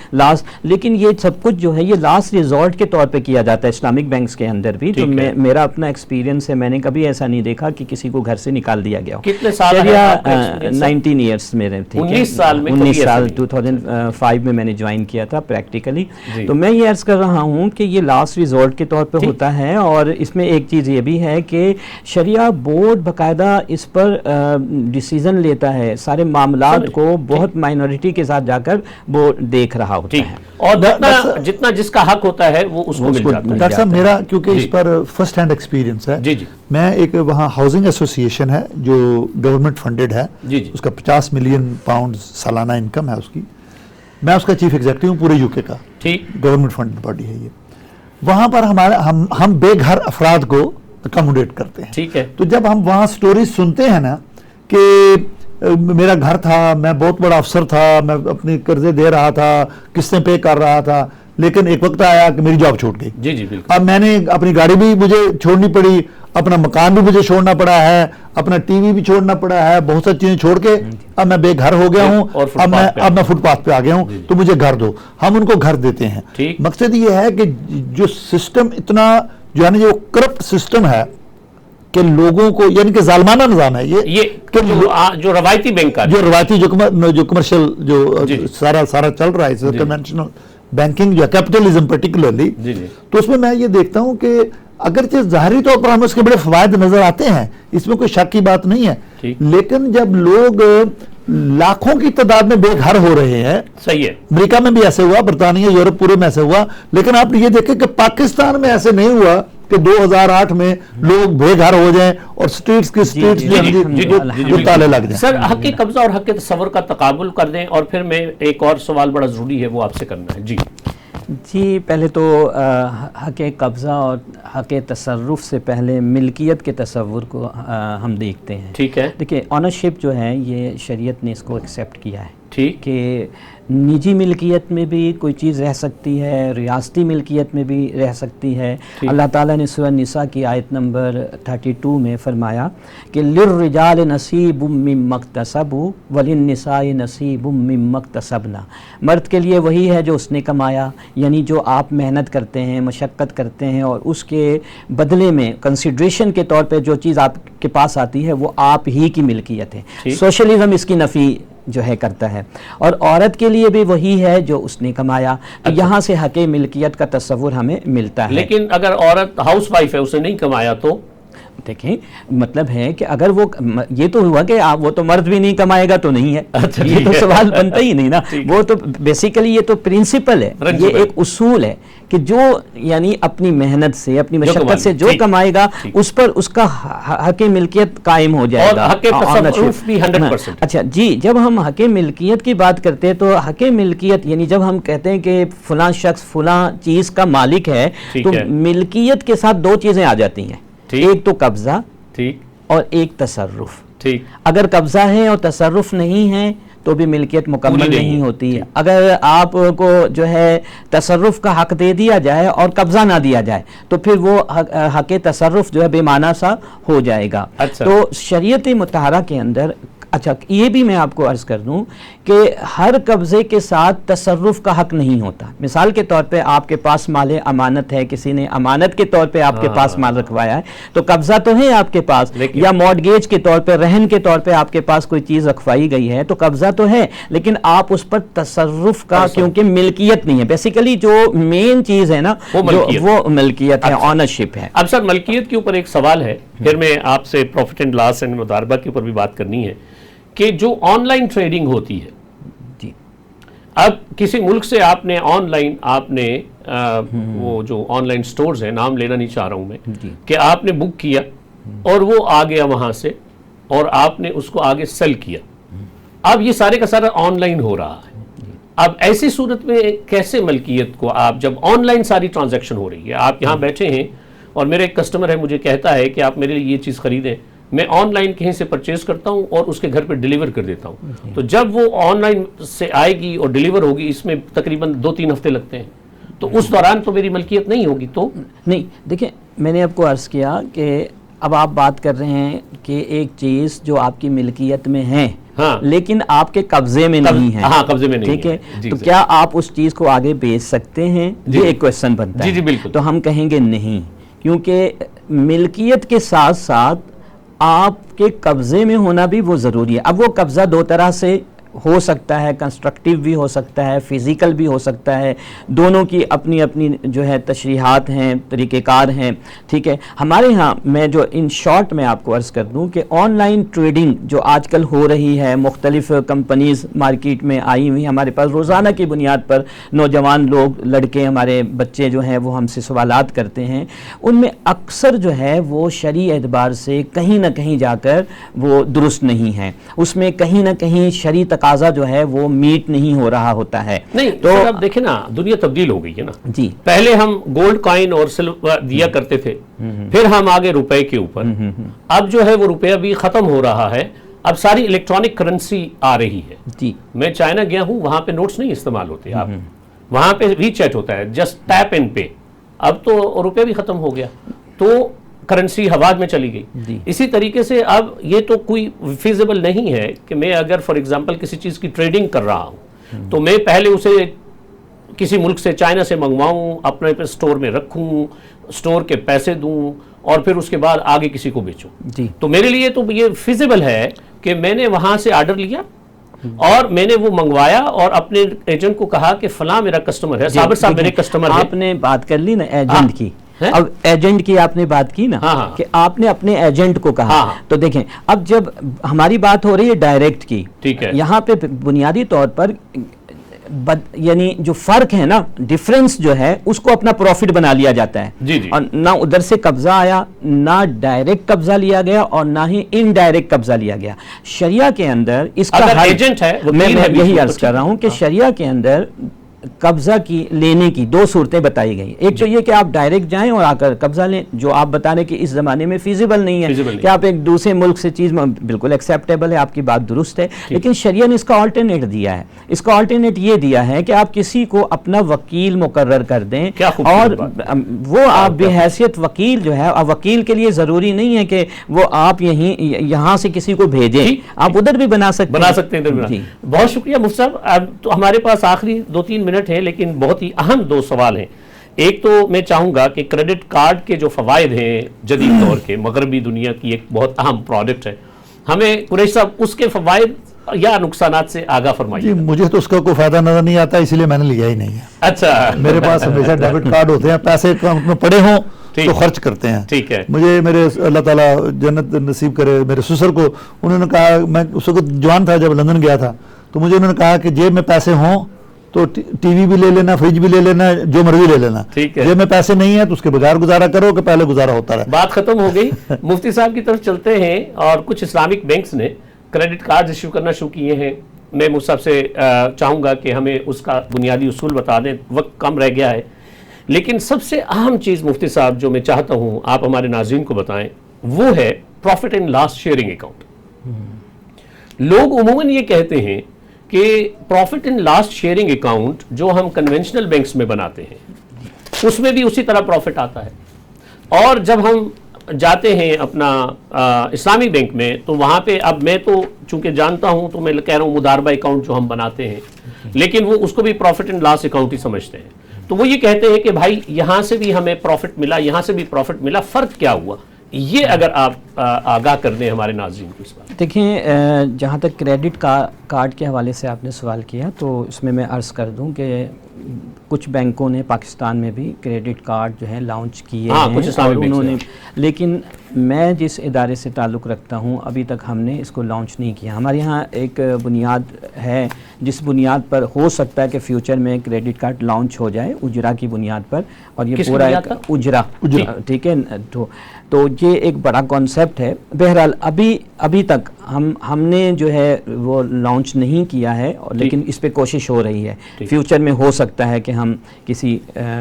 لیکن یہ سب کچھ جو ہے یہ لاسٹ ریزورٹ کے طور پہ کیا جاتا ہے اسلامک بینکس کے اندر بھی، تو میرا اپنا ایکسپیرینس ہے، میں نے کبھی ایسا نہیں دیکھا کہ کسی کو گھر سے نکال دیا گیا ہو۔ کتنے سال؟ 19 ایئرس میرے، 19 سال 2005 میں نے جوائن کیا تھا پریکٹیکلی، تو میں یہ عرض کر رہا ہوں کہ یہ لاسٹ ریزورٹ کے طور پہ ہوتا ہے، اور اس میں ایک چیز یہ بھی ہے کہ شریعہ بورڈ باقاعدہ اس پر ڈیسیزن لیتا ہے، سارے معاملات کو بہت مائنورٹی کے ساتھ جا کر وہ دیکھ رہا ہوتا ہے، اور جتنا جس کا حق ہوتا ہے وہ اس کو مل جاتا ہے۔ ڈاکٹر صاحب میرا کیونکہ اس پر فرسٹ ہینڈ ایکسپیرینس ہے، میں ایک وہاں ہاؤسنگ ایسوسیشن ہے جو گورنمنٹ فنڈڈ ہے، اس کا 50 ملین پاؤنڈ سالانہ انکم ہے اس کی، میں اس کا چیف ایگزیکٹو ہوں پورے یو کے کا، گورنمنٹ فنڈڈ باڈی ہے یہ۔ وہاں پر ہم بے گھر افراد کو اکاموڈیٹ کرتے ہیں، ٹھیک ہے، تو جب ہم وہاں سٹوریز سنتے ہیں نا کہ میرا گھر تھا، میں بہت بڑا افسر تھا، میں اپنے قرضے دے رہا تھا، قسطیں پے کر رہا تھا، لیکن ایک وقت آیا کہ میری جاب چھوٹ گئی. جی جی بالکل. اب میں نے اپنی گاڑی بھی مجھے چھوڑنی پڑی, اپنا مکان بھی مجھے چھوڑنا پڑا ہے, اپنا ٹی وی بھی چھوڑنا پڑا ہے, بہت ساری چیزیں چھوڑ کے اب میں بے گھر ہو گیا ہوں, اب میں فٹ پاتھ پہ آ گیا ہوں, تو مجھے گھر دو. ہم ان کو گھر دیتے ہیں. مقصد یہ ہے کہ جو سسٹم اتنا جو ہے نا, جو کرپٹ سسٹم ہے کہ لوگوں کو, یعنی کہ ظالمانہ نظام ہے یہ جو روایتی بینک کا, جو روایتی جو کمرشل جو سارا چل رہا ہے, کنونشنل بینکنگ یا کیپٹلزم پرٹیکولرلی, تو اس میں یہ دیکھتا ہوں کہ اگرچہ ظاہری طور پر ہمیں اس کے بڑے فوائد نظر آتے ہیں, اس میں کوئی شک کی بات نہیں ہے, لیکن جب لوگ لاکھوں کی تعداد میں بے گھر ہو رہے ہیں, صحیح ہے, امریکہ میں بھی ایسے ہوا, برطانیہ یورپ پورے میں ایسے ہوا, لیکن آپ یہ دیکھیں کہ پاکستان میں ایسے نہیں ہوا کہ 2008 میں لوگ بے گھر ہو جائیں اور سٹریٹس جو تالے لگ جائیں. سر, حق قبضہ اور حق تصور کا تقابل کر دیں, اور پھر میں ایک اور سوال بڑا ضروری ہے وہ آپ سے کرنا ہے. جی پہلے تو حق قبضہ اور حق تصرف سے پہلے ملکیت کے تصور کو ہم دیکھتے ہیں. ٹھیک ہے. دیکھیں آنرشپ جو ہے یہ شریعت نے اس کو ایکسیپٹ کیا ہے, ٹھیک, کہ نجی ملکیت میں بھی کوئی چیز رہ سکتی ہے, ریاستی ملکیت میں بھی رہ سکتی ہے. اللہ تعالیٰ نے سورہ نساء کی آیت نمبر 32 میں فرمایا کہ للرجال نصیب مما اکتسبوا وللنساء نصیب مما اکتسبنا. مرد کے لیے وہی ہے جو اس نے کمایا, یعنی جو آپ محنت کرتے ہیں, مشقت کرتے ہیں, اور اس کے بدلے میں کنسیڈریشن کے طور پہ جو چیز آپ کے پاس آتی ہے وہ آپ ہی کی ملکیت ہے. سوشلزم اس کی نفی جو ہے کرتا ہے, اور عورت کے لیے بھی وہی ہے جو اس نے کمایا. تو یہاں سے حق ملکیت کا تصور ہمیں ملتا ہے. لیکن اگر عورت ہاؤس وائف ہے, اسے نہیں کمایا تو دیکھیں مطلب ہے کہ اگر وہ, یہ تو ہوا کہ وہ تو مرد بھی نہیں کمائے گا تو نہیں ہے, یہ تو سوال بنتا ہی نہیں نا. وہ تو بیسیکلی یہ تو پرنسپل ہے, یہ ایک اصول ہے کہ جو یعنی اپنی محنت سے, اپنی مشقت سے جو کمائے گا اس پر اس کا حق ملکیت قائم ہو جائے گا. اور حق تصرف بھی 100%. اچھا جی, جب ہم حق ملکیت کی بات کرتے ہیں تو حق ملکیت یعنی جب ہم کہتے ہیں کہ فلاں شخص فلاں چیز کا مالک ہے, تو ملکیت کے ساتھ دو چیزیں آ جاتی ہیں, ایک تو قبضہ, ٹھیک, اور ایک تصرف. ٹھیک, اگر قبضہ ہے اور تصرف نہیں ہے تو بھی ملکیت مکمل نہیں ہوتی ہے. اگر آپ کو جو ہے تصرف کا حق دے دیا جائے اور قبضہ نہ دیا جائے تو پھر وہ حق تصرف جو ہے بے معنی سا ہو جائے گا. تو شریعت مطہرہ کے اندر, اچھا یہ بھی میں آپ کو عرض کر دوں کہ ہر قبضے کے ساتھ تصرف کا حق نہیں ہوتا. مثال کے طور پہ آپ کے پاس مال امانت ہے, کسی نے امانت کے طور پہ آپ کے پاس مال رکھوایا ہے, تو قبضہ تو ہے آپ کے پاس, یا مارگیج کے طور پہ, رہن کے طور پہ آپ کے پاس کوئی چیز رکھوائی گئی ہے, تو قبضہ تو ہے, لیکن آپ اس پر تصرف کا کیونکہ ملکیت نہیں ہے. بیسیکلی جو مین چیز ہے نا وہ ملکیت ہے, آنرشپ ہے. اب سر ملکیت کے اوپر ایک سوال ہے, پھر میں آپ سے پروفٹ اینڈ لاس اینڈ مضاربہ کے اوپر بھی بات کرنی ہے, کہ جو آن لائن ٹریڈنگ ہوتی ہے, جی اب کسی ملک سے آپ نے آن لائن, آپ نے وہ جو آن لائن سٹورز ہیں, نام لینا نہیں چاہ رہا ہوں میں, کہ آپ نے بک کیا اور وہ آ گیا وہاں سے, اور آپ نے اس کو آگے سیل کیا. اب یہ سارے کا سارا آن لائن ہو رہا ہے. اب ایسی صورت میں کیسے ملکیت کو آپ, جب آن لائن ساری ٹرانزیکشن ہو رہی ہے, آپ یہاں بیٹھے ہیں اور میرا ایک کسٹمر ہے, مجھے کہتا ہے کہ آپ میرے لیے یہ چیز خریدیں, میں آن لائن کہیں سے پرچیز کرتا ہوں اور اس کے گھر پہ ڈیلیور کر دیتا ہوں, تو جب وہ آن لائن سے آئے گی اور ڈیلیور ہوگی, اس میں تقریباً 2-3 ہفتے لگتے ہیں, تو اس دوران تو میری ملکیت نہیں ہوگی. تو نہیں, دیکھیں میں نے آپ کو عرض کیا کہ اب آپ بات کر رہے ہیں کہ ایک چیز جو آپ کی ملکیت میں ہے لیکن آپ کے قبضے میں نہیں ہے, قبضے میں نہیں, ٹھیک ہے, تو کیا آپ اس چیز کو آگے بیچ سکتے ہیں؟ یہ ایک کویسچن بنتا ہے. جی بالکل. تو ہم کہیں گے نہیں, کیونکہ ملکیت کے ساتھ ساتھ آپ کے قبضے میں ہونا بھی وہ ضروری ہے. اب وہ قبضہ دو طرح سے ہو سکتا ہے, کنسٹرکٹیو بھی ہو سکتا ہے, فزیکل بھی ہو سکتا ہے, دونوں کی اپنی اپنی جو ہے تشریحات ہیں, طریقہ کار ہیں, ٹھیک ہے. ہمارے ہاں میں جو ان شارٹ میں آپ کو عرض کر دوں کہ آن لائن ٹریڈنگ جو آج کل ہو رہی ہے, مختلف کمپنیز مارکیٹ میں آئی ہوئی, ہمارے پاس روزانہ کی بنیاد پر نوجوان لوگ, لڑکے, ہمارے بچے جو ہیں وہ ہم سے سوالات کرتے ہیں, ان میں اکثر جو ہے وہ شرعی اعتبار سے کہیں نہ کہیں جا کر وہ درست نہیں ہے, اس میں کہیں نہ کہیں شرعی تقاضا جو ہے وہ میٹ نہیں ہو رہا ہوتا ہے. نہیں تو اب دیکھیں نا, دنیا تبدیل ہو گئی ہے نا. جی, پہلے ہم گولڈ کوائن اور سلور دیا کرتے تھے, پھر ہم آگے روپے کے اوپر, اب جو ہے وہ روپیہ بھی ختم ہو رہا ہے, اب ساری الیکٹرانک کرنسی آ رہی ہے. جی, میں چائنا گیا ہوں, وہاں پہ نوٹس نہیں استعمال ہوتے, آپ وہاں پہ وی چیٹ ہوتا ہے، جسٹ ٹیپ اینڈ پے. اب تو روپے بھی ختم ہو گیا تو کرنسی ہوا میں چلی گئی. اسی طریقے سے اب یہ تو کوئی فیزیبل نہیں ہے کہ میں اگر فار ایگزامپل کسی چیز کی ٹریڈنگ کر رہا ہوں تو میں پہلے اسے کسی ملک سے، چائنا سے منگواؤں، اپنے پہ سٹور میں رکھوں، سٹور کے پیسے دوں اور پھر اس کے بعد آگے کسی کو بیچوں. تو میرے لیے تو یہ فیزیبل ہے کہ میں نے وہاں سے آرڈر لیا اور میں نے وہ منگوایا اور اپنے ایجنٹ کو کہا کہ فلاں میرا کسٹمر ہے، صابر صاحب میرے کسٹمر ہیں. آپ نے بات کر لی نا ایجنٹ کی، اب ایجنٹ کی آپ نے بات کی نا کہ آپ نے اپنے ایجنٹ کو کہا. تو دیکھیں اب جب ہماری بات ہو رہی ہے ڈائریکٹ کی، یہاں پہ بنیادی طور پر یعنی جو فرق ہے نا، ڈیفرنس جو ہے اس کو اپنا پروفٹ بنا لیا جاتا ہے. اور نہ ادھر سے قبضہ آیا، نہ ڈائریکٹ قبضہ لیا گیا اور نہ ہی انڈائریکٹ قبضہ لیا گیا. شریعہ کے اندر اس کا ایجنٹ ہے، میں یہی عرض کر رہا ہوں کہ شریعہ کے اندر قبضہ کی لینے کی دو صورتیں بتائی گئی. ایک تو یہ کہ آپ ڈائریکٹ جائیں اور آ کر قبضہ لیں، جو آپ بتا رہے کہ اس زمانے میں فیزیبل نہیں ہے کہ آپ ایک دوسرے ملک سے چیز، بالکل ایکسیپٹیبل ہے، آپ کی بات درست ہے، لیکن شریعہ نے اس کا آلٹرنیٹ دیا ہے. اس کا آلٹرنیٹ یہ دیا ہے کہ آپ کسی کو اپنا وکیل مقرر کر دیں اور وہ آپ بحیثیت وکیل جو ہے، وکیل کے لیے ضروری نہیں ہے کہ وہ آپ یہاں سے کسی کو بھیجیں، آپ ادھر بھی بنا سکتے ہیں. بہت شکریہ مفتی صاحب. اب تو ہمارے پاس آخری 2-3 منٹ ہیں لیکن بہت ہی اہم 2 سوال ہیں. ایک تو میں چاہوں گا کہ کریڈٹ کارڈ کے جو فوائد ہیں جدید دور کے، مغربی دنیا کی ایک بہت اہم پروڈکٹ ہے، ہمیں قریشی صاحب اس کے فوائد یا نقصانات سے آگاہ فرمائیے. جی مجھے تو اس کا کوئی فائدہ نظر نہیں آتا، اسی لیے میں نے لیا ہی نہیں ہے. اچھا، میرے پاس ہمیشہ ڈیبٹ کارڈ ہوتے ہیں، پیسے اکاؤنٹ میں پڑے ہوں تو خرچ کرتے ہیں. ٹھیک ہے. مجھے میرے اللہ تعالیٰ جنت نصیب کرے، میرے سسر کو انہوں نے کہا، میں اس وقت جوان تھا جب لندن گیا تھا، تو مجھے انہوں نے کہا کہ جیب میں پیسے ہوں تو ٹی وی بھی لے لینا، فریج بھی لے لینا، جو مرضی لے لینا. جیب میں پیسے نہیں ہیں تو اس کے بغیر گزارا کرو کہ پہلے گزارا ہوتا رہا. بات ختم ہو گئی. مفتی صاحب کی طرف چلتے ہیں. اور کچھ اسلامک بینکس نے کریڈٹ کارڈ ایشو کرنا شروع کیے ہیں. میں مجھ صاحب سے چاہوں گا کہ ہمیں اس کا بنیادی اصول بتا دیں، وقت کم رہ گیا ہے. لیکن سب سے اہم چیز مفتی صاحب جو میں چاہتا ہوں آپ ہمارے ناظرین کو بتائیں، وہ ہے profit and loss sharing account. لوگ عموماً یہ کہتے ہیں کہ profit and loss sharing account جو ہم کنونشنل بینکس میں بناتے ہیں اس میں بھی اسی طرح پروفٹ آتا ہے، اور جب ہم جاتے ہیں اپنا اسلامی بینک میں تو وہاں پہ، اب میں تو چونکہ جانتا ہوں تو میں کہہ رہا ہوں مداربہ اکاؤنٹ جو ہم بناتے ہیں، لیکن وہ اس کو بھی پروفٹ اینڈ لاس اکاؤنٹ ہی سمجھتے ہیں. تو وہ یہ کہتے ہیں کہ بھائی یہاں سے بھی ہمیں پروفٹ ملا، یہاں سے بھی پروفٹ ملا، فرق کیا ہوا؟ یہ اگر آپ آگاہ کر دیں ہمارے ناظرین کو اس بات. دیکھیں، جہاں تک کریڈٹ کارڈ کے حوالے سے آپ نے سوال کیا تو اس میں عرض کر دوں کہ کچھ بینکوں نے پاکستان میں بھی کریڈٹ کارڈ جو ہے لانچ کیے ہیں اور انہوں نے، لیکن میں جس ادارے سے تعلق رکھتا ہوں ابھی تک ہم نے اس کو لانچ نہیں کیا. ہمارے یہاں ایک بنیاد ہے جس بنیاد پر ہو سکتا ہے کہ فیوچر میں کریڈٹ کارڈ لانچ ہو جائے، اجرا کی بنیاد پر. اور یہ پورا ایک اجرا، ٹھیک ہے، تو یہ ایک بڑا کانسیپٹ ہے. بہرحال ابھی تک ہم نے جو ہے وہ لانچ نہیں کیا ہے، لیکن اس پہ کوشش ہو رہی ہے. فیوچر میں ہو سکتا ہے کہ ہم کسی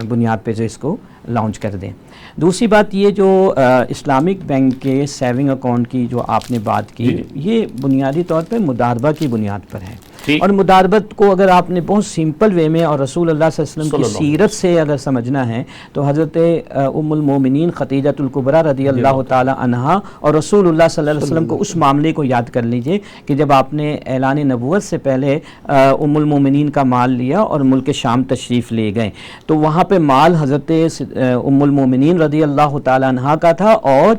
بنیاد پہ جو اس کو لانچ کر دیں. دوسری بات یہ جو اسلامک بینک کے سیونگ اکاؤنٹ کی جو آپ نے بات کی، یہ بنیادی طور پہ مداربہ کی بنیاد پر ہے. اور مداربت کو اگر آپ نے بہت سمپل وے میں اور رسول اللہ صلی اللہ علیہ وسلم کی سیرت سے اگر سمجھنا ہے تو حضرت ام المومنین خدیجۃ الکبریٰ رضی اللہ تعالی عنہا اور رسول اللہ صلی اللہ علیہ وسلم کو اس معاملے کو یاد کر لیجئے کہ جب آپ نے اعلان نبوت سے پہلے ام المومنین کا مال لیا اور ملک شام تشریف لے گئے تو وہاں پہ مال حضرت ام المومنین رضی اللہ تعالی عنہا کا تھا اور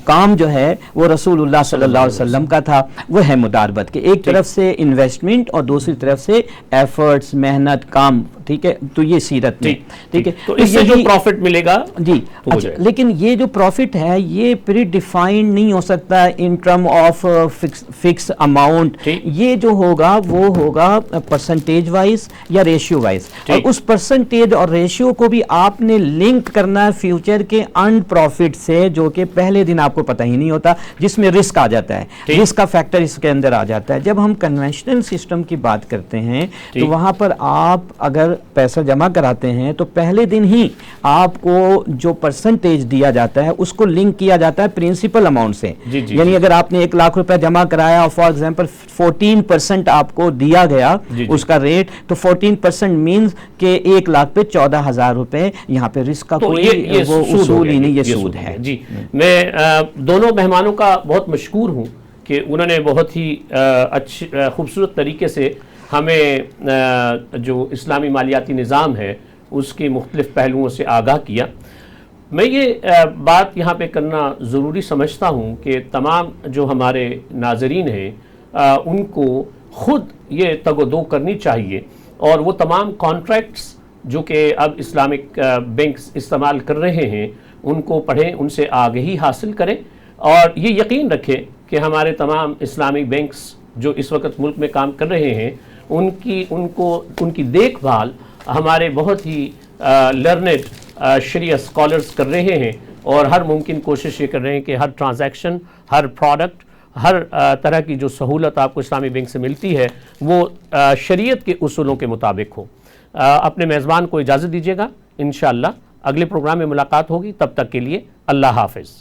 کام جو ہے وہ رسول اللہ صلی اللہ علیہ وسلم کا تھا. وہ ہے مداربت کہ ایک طرف سے انویسٹمنٹ اور دوسری طرف سے ایفرٹس، محنت، کام. ٹھیک ہے، تو یہ سیرت میں ٹھیک ہے. تو اس سے جو پروفٹ ملے گا جی اچھا، لیکن یہ جو پروفٹ ہے یہ پری ڈیفائنڈ نہیں ہو سکتا in term of fix amount. یہ جو ہوگا وہ ہوگا پرسنٹیج وائز یا ریشیو وائز، اور اس پرسنٹیج اور ریشیو کو بھی آپ نے لنک کرنا ہے فیوچر کے ارنڈ پروفٹ سے، جو کہ پہلے دن آپ کو پتہ ہی نہیں ہوتا، جس میں رسک آ جاتا ہے، رسک کا فیکٹر اس کے اندر آ جاتا ہے. جب ہم کنونشنل سسٹم کی بات کرتے ہیں تو وہاں پر آپ اگر پیسہ جمع کراتے ہیں تو پہلے دن ہی آپ کو جو پرسنٹیج دیا جاتا ہے اس کو لنک کیا جاتا ہے پرنسپل اماؤنٹ سے. یعنی اگر آپ نے 1 لاکھ روپے جمع کرایا اور فار ایگزامپل 14% آپ کو دیا گیا اس کا ریٹ, تو 14% مینز کہ 1 لاکھ پہ 14,000 روپے یہاں پہ رسک کا کوئی وہ اصول ہی نہیں, یہ سود ہے. جی میں دونوں مہمانوں کا بہت مشکور ہوں کہ انہوں نے بہت ہی اچھی خوبصورت طریقے سے ہمیں جو اسلامی مالیاتی نظام ہے اس کے مختلف پہلوؤں سے آگاہ کیا. میں یہ بات یہاں پہ کرنا ضروری سمجھتا ہوں کہ تمام جو ہمارے ناظرین ہیں ان کو خود یہ تگ و دو کرنی چاہیے اور وہ تمام کانٹریکٹس جو کہ اب اسلامک بینکس استعمال کر رہے ہیں ان کو پڑھیں, ان سے آگہی حاصل کریں اور یہ یقین رکھیں کہ ہمارے تمام اسلامک بینکس جو اس وقت ملک میں کام کر رہے ہیں ان کی دیکھ بھال ہمارے بہت ہی لرنڈ شریعہ اسکالرز کر رہے ہیں اور ہر ممکن کوشش یہ کر رہے ہیں کہ ہر ٹرانزیکشن, ہر پروڈکٹ, ہر طرح کی جو سہولت آپ کو اسلامی بینک سے ملتی ہے وہ شریعت کے اصولوں کے مطابق ہو. اپنے میزبان کو اجازت دیجیے گا, انشاءاللہ اگلے پروگرام میں ملاقات ہوگی, تب تک کے لیے اللہ حافظ.